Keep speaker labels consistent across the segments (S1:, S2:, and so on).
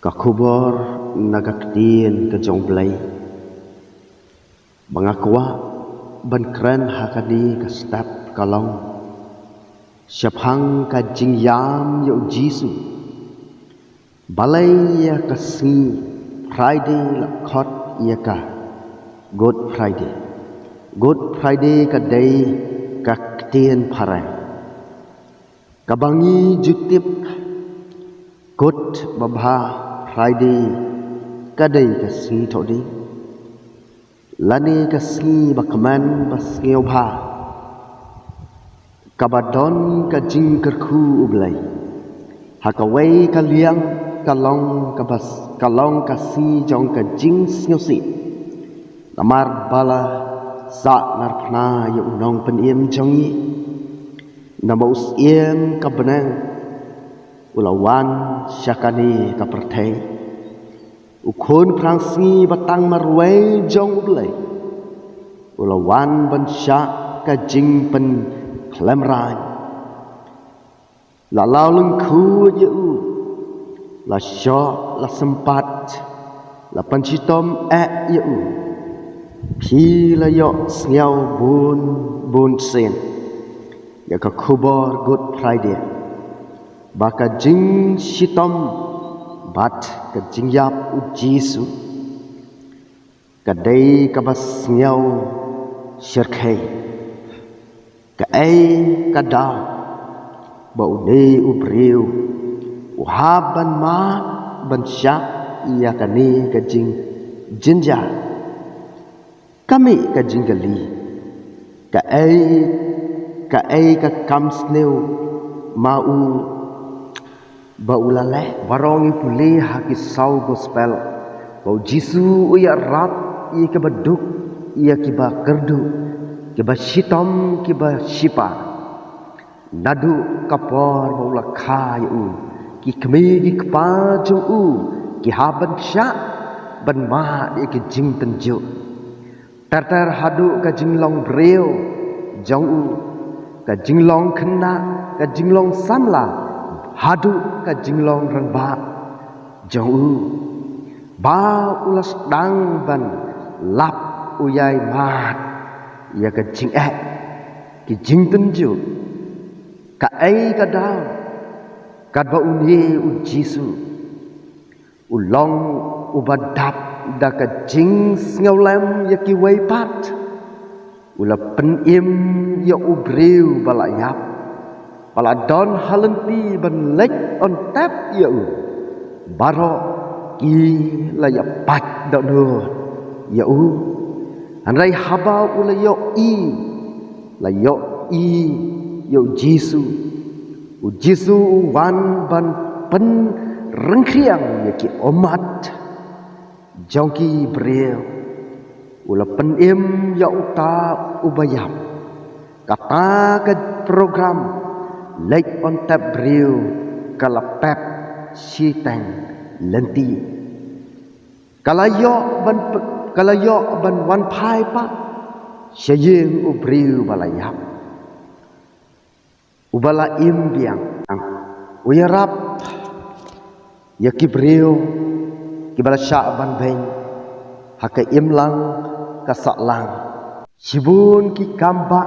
S1: Kakubor nagakdin ke jongblay mangakwa ban kren hakadi ke step kalong syapang ka jingyam yo jisu balai ya ka si Friday la khot ya ka Good Friday ka day ka tien pharai kabangi jutip Good babha Friday kadai ka si thodi lani ka si bakman basngeu bha kabadon ka jing kerku ublai hakawai ka liang kalong ka bas kalong ka si jong ka jing sneu si namar bala sa narpna ya unong penim jongi nama usiem ka benang ulawan syakani ka perthai ukun prangsi batang marwai jong ublai ulawan ban syak ka jing pen klemrai la lau leng khu ye u la syak la sempat la pancitom ye u phi la yo sngiao bun sen ya ka khubor Good Friday baka jing shitom bat ka jingyap u jisu kadai ka bas ngiao shirkhai ka ai ka dau ba u ne u briu u haban ma ban sya ia ka ni ka jing jinja kami ka jinggali ka ai ka kam sneu mau baulale warongi pule haki sau gospel bau jisu uya rap ia ke beduk ia kiba kerdu kiba shitom kiba shipa nadu kapor baula khai u ki kemi ki kpa ju u ki haban sya ban ma ia ki jing tenju tar hadu ka jinglong breu jong u ka jinglong khna ka jinglong samla hadu ka jinglong rangba jong u ba ulas dang ban lap uyai mat ya ka jing ki jing tenju ka ai ka dau ka ba uni u jisu ulong ubadap da ka jing sngaulem ya ki wai pat ula pen im ya ubreu balayap paladon halenti ban lek on tap ya u baro ki la ya pat do do ya u anrai haba ula yo i la yo i yo jisu wan ban pen rengkriang ya ki omat jongki breu ula pen im ya uta ubayap kata ke program lek on tap breu kala pep siteng lenti kalayo ban wan pai pa syayeng u breu balayap ubala im biang uyarap yaki breu kibala sya ban beng haka imlang kasaklang sibun ki kamba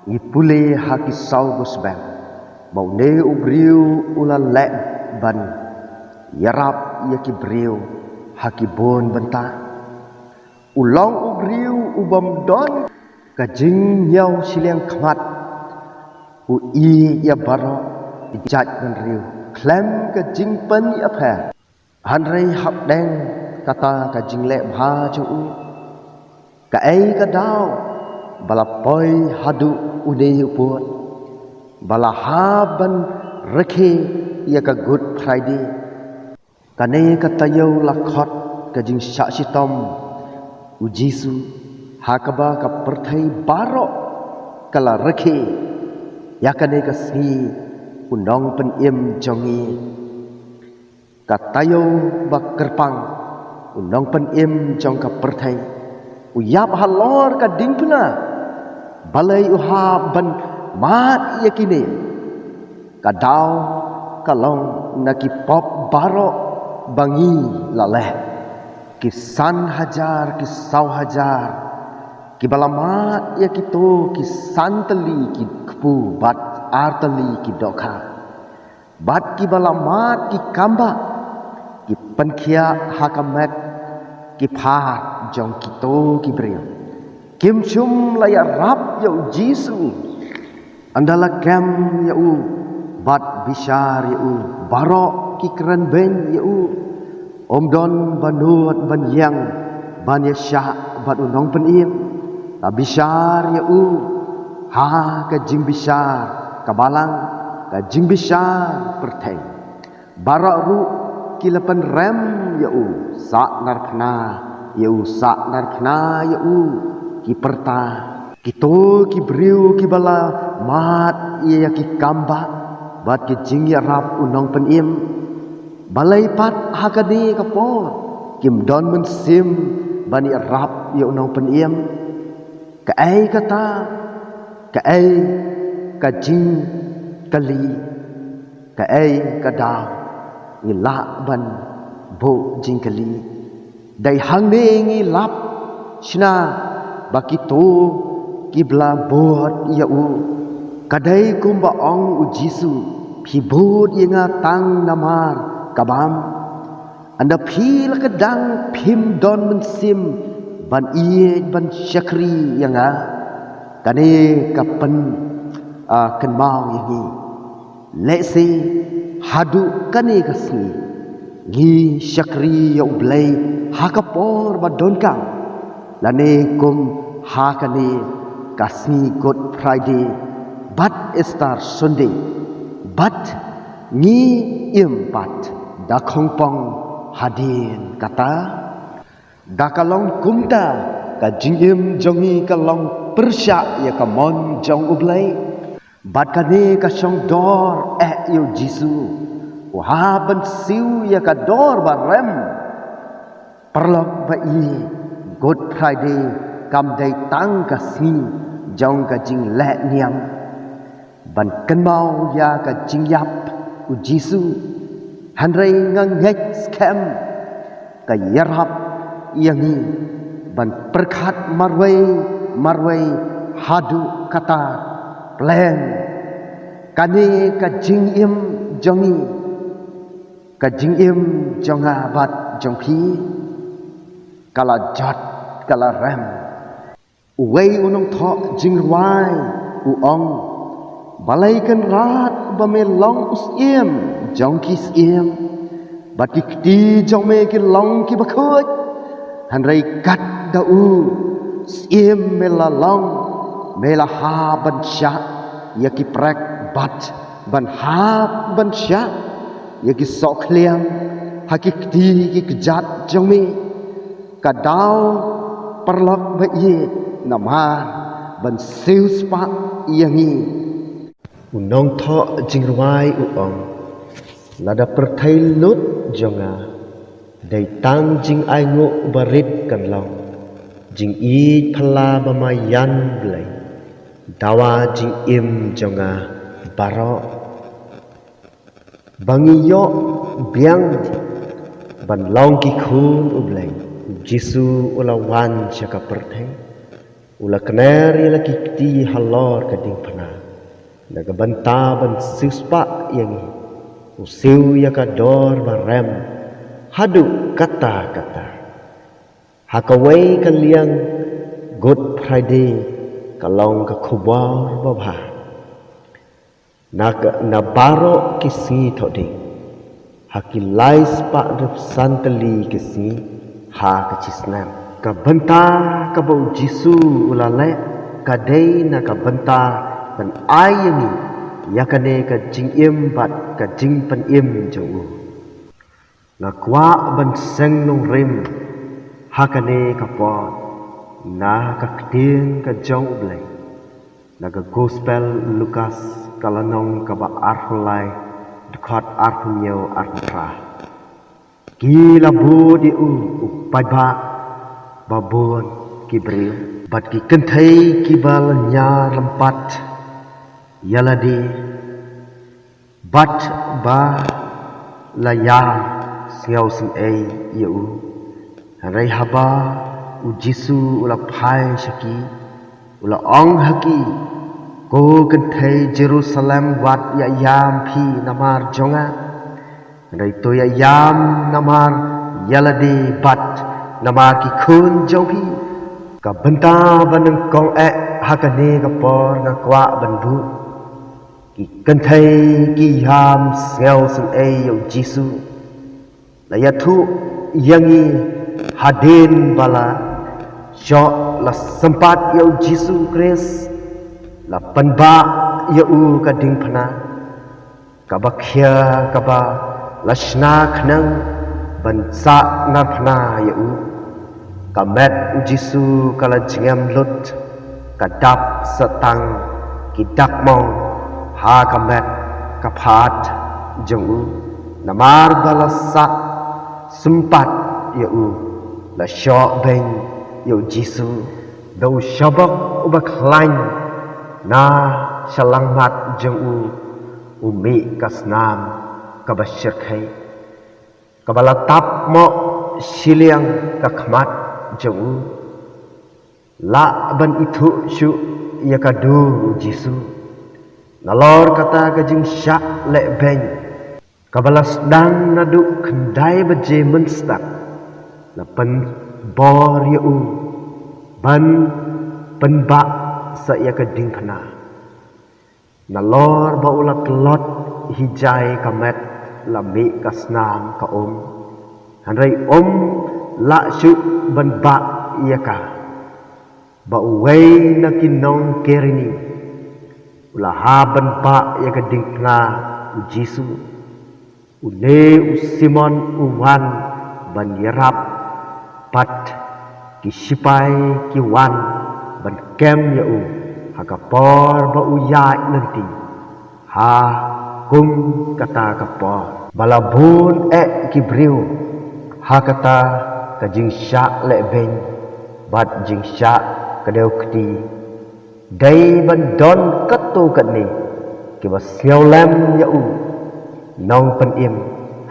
S1: ipule haki sau gosbel mau ne ubriu ula lek ban yarap yaki briu haki bon benta ulong ubriu ubam don kajing nyau siliang khmat u i ya baro ijat ban riu klem kajing pen ya pha hanrei hap deng kata kajing lek bha chu u ka ai ka dau balapoi hadu ude upot balahaban rekhe ya ka Good Friday kane ka tayo lakhot ka jing sya sitom u jisu hakaba ka perthai baro kala rekhe ya kane ka si unong pen im jongi ka tayo ba kerpang unong pen im jong ka perthai uyap halor ka dingpna balai uha ban mat yakini kadau kalong naki pop baro bangi laleh kisan hajar kisau hajar kibalamat ya kito kisanteli ki kepu bat arteli ki dokha bat kibalamat ki kamba ki penkhia hakamet ki phat jong kito ki bril kim chum laya rap ya jisu andala kem ya bat bishar ya barok ki keren ben ya om don banut ban yang ban ya syah bat unong penim ta bishar ya ha ka jing bishar ka balang ka jing bishar perteng barok ru ki lepen rem ya sa narkhna ya sa narkhna ya ki perta kito ki briu ki bala mat ya ki kamba bat ki jing ya rap unong penim balai pat hakadi kapor kim don men sim bani rap ya unong penim ka ai kata ka ai ka jing kali ka ai ka da ngi la ban bo jing kali dai hang ne ngi lap shna bakito kibla bot ya kadai kumba ong jisu phibut yenga tang namar kabam anda phil kedang phim don men sim ban iye ban syakri yanga kane kapen kan mau yangi lesi hadu kane kasni gi syakri ya ublai hakapor badon kang lane kum hakane kasni good friday but star sunday but ngi impat da khongpong hadin kata da kalong kumta ka jingim jongi kalong persya ya kamon jong ublai bat kane ka song dor yo jisu wa ban siu ya ka dor barem perlok ba i good friday kam dai tang ka si jong ka jing le niam ban kan mau ya ka jing yap u jisu hanrei ngangek scam ka yarhap yangi ban perkhat marwei hadu kata plan kane ka jing im jongi ka jing im jonga bat jong phi kala jat kala ram uwei unong tho jing wai u ong balai kan rat ba me long usiem jong ki siem bat ki jong me ki long ki ba khoj han rei kat da siem me la long me la ha ban sha ya ki prek bat ban ha ban sha ya ki sok liang ha ki ki jat jong me ka dau perlok ba ye namar ban siu spa yangi unong tho jingruai uong lada perthai lut jonga dai tang jing ai ngo barit kan long jing i phala bamayan blai dawa jing im jonga baro bangi yo biang ban long ki khun ublai jisu ulawan chaka perthai ula kanari la ki halor ka ding phana naga banta ban sispa yangi usiu ya ka dor barem hadu kata hakawai kaliang good friday kalong ka khubar babha na baro kisi thodi hakilai spa rup santali kisi ha ka chisnam ka banta ka bau jisu ulale ka dei na ka banta ban ayami yakane ka jing im bat ka jing pan im jau na kwa ban seng nong rim hakane ka po na ka kting ka jau blai na ka gospel lukas kalanong ka ba arholai dekat arhunyo artra kila budi pai ba babon kibril bat ki kenthai ki bal nya lampat yaladi bat ba laya siau sin ei iu rai haba u Jisu ula phai shaki ula ong haki ko kan thei Jerusalem wat ya yam phi namar jonga rai to ya yam namar yaladi bat namar ki khun jong phi ka banta ban kong e hakane ka por nga kwa ban bu ki kan thei ki yam siau sin ei u Jisu la ya thu yangi hadin bala jo la sempat ya Jisu Kris la panba ya u ka ding phana ka bakhya ka ba lashna khnang ban sa na phana ya u ka met u Jisu kala jingam lut ka dap satang ki dak mong ha ka met ka phat jong u namar bala sa sempat ya u la sho ben ya Jisu do shabak ubak lain na shalang mat jong u umi kasnam kabashir khai kabala tap mo siliang kakmat jong u la ban itu shu ya kadu Jisu nalor kata kajing syak le ben kabalas dang nadu kendai beje menstak la pen bor ya u ban penba sa ya kading phana nalor ba ulat lot hijai kamet la mi kasnam ka hanrai la shu ban ba ya ka ba wei na kinong kerini ula ha ban ba ya kading phana Jisu ule u Simon uwan ban yarap pat ki sipai ki wan ban kem ya u hakapor ba u ya nanti ha kum kata kapor balabun ki briu ha kata ka jing sya le ben bat jing sya kadeu kti dai ban don katu kat ni ki ba siau lem ya u nong pen im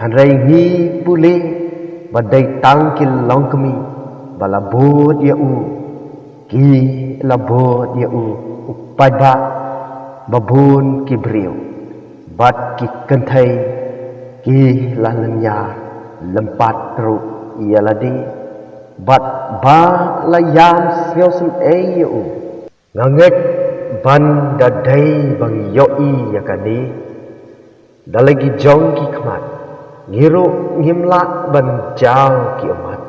S1: hanrai ni pule badai tang ki long kami balabut ya u ki labut ya u upai ba babun ki briu bat ki kenthai ki lalanya lempat ru ya ladi bat ba la yam siau sim e ya u nganget ban dadai bang yoi ya kani dalagi jong ki khmat ngiru ngimla ban jao ki amat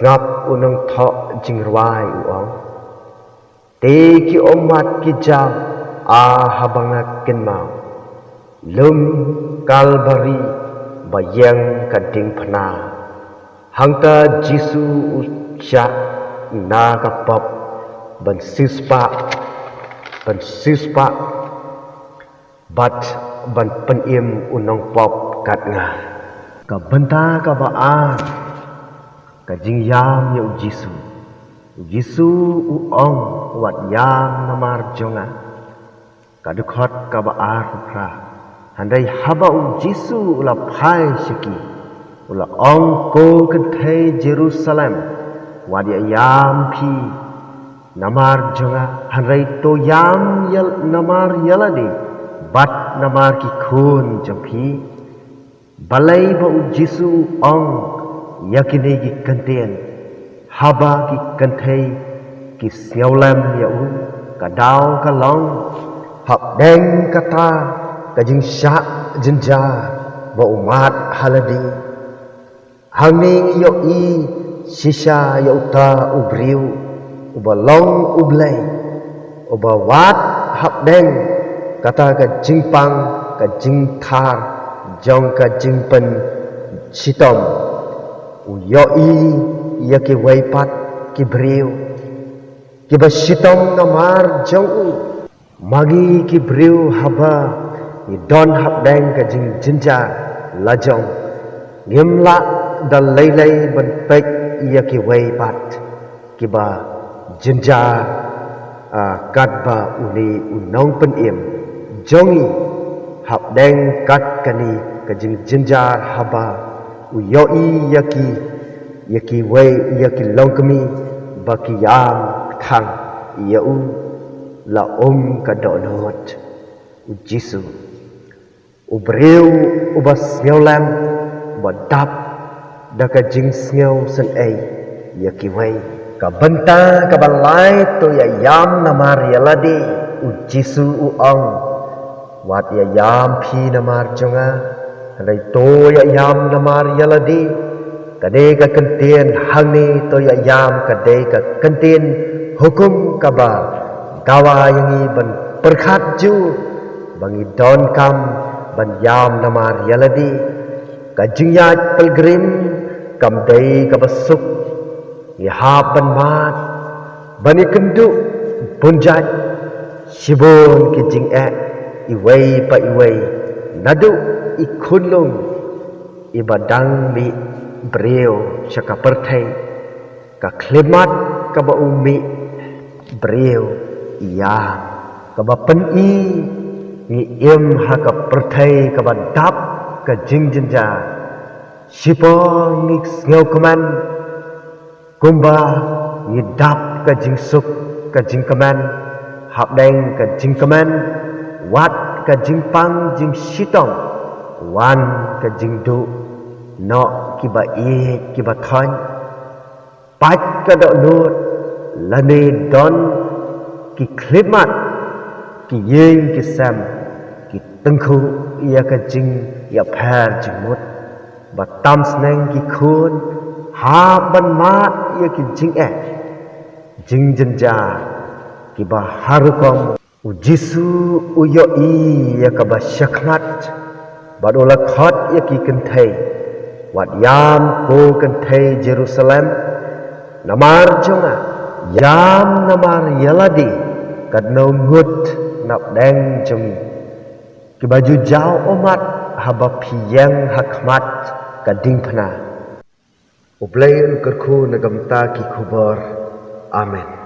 S1: ngap unang tho jingruai uang te ki omat ki jaw a habanga kenmau lum kalbari bayang kading phana hangta Jisu ucha na ka pop ban sispa bat ban penim unang pop kat nga ka banta ka ba a ka jing yam ya Jisu u ong wat yam namar jonga ka dukhot ka ba ar pra handai haba u Jisu ula phai shiki ula ong ko kan thei Jerusalem wat ya yam phi namar jonga handai to yam yal namar yaladi bat namar ki khun jampi balai ba u Jisu ong yakini ki kantian haba ki kanthei ki siaulam ya u ka dau ka long hak deng kata ka jing sya jinja ba umat haladi hangning yo i shisha ya uta ubriu ubalong ublai ubawat hak deng kata ka jingpang ka jingthar jong ka jingpen sitom uyoi ya ki waipat ki briu ki basitom namar jong u magi ki briu haba ni don hab deng ka jing jinja lajong ngimla dal lailai ban pek ya ki waipat ki ba jinja kat ba uni unong pen im jongi hab deng kat kani ka jing jinja haba uyoi yaki wei yaki longkami baki yam thang yau la kadonot u Jisu ubreu ubas ngeulam badap daka jing ngeu sen ei yaki wei ka benta ka balai to ya yam namar yaladi u Jisu u ong wat ya yam phi namar jonga lai to ya yam namar yaladi kade ka kentien hangni to ya yam kade ka kentien hukum kaba kawa yangi ban perkhat ju bangi don kam ban yam namar yaladi ka jingyat pilgrim kam dei ka basuk ya ban mat bani kendu bunjat shibon ki jing iwei pa iwei nadu ikhunlung ibadang bi breu shaka perthai ka khlemat ka ba umi breu iya ka ba pen i ni im ha ka perthai ka ba dap ka jing jinja shipo ni ngeu kaman kumba ni dap ka jing suk ka jing kaman hap deng ka jing kaman wat ka jing pang jing shitong wan ka jing du no kiba kiba thon pat ka do lut lane don ki khlemat ki yeng ki sam ki tengkhu ia ka jing ya phar jing mut ba tam sneng ki khun ha ban ma ia ki jing jing jenja ki ba harukom u Jisu u yo ia ka ba shakmat badola khot ia ki kenthai wat yam ko kenthai Jerusalem namar jonga yam namar yaladi kadno ngut nap deng jongi ki baju jau omat haba phiyang hakmat kading phna ublain kerkhu nagamta ki khubar amen.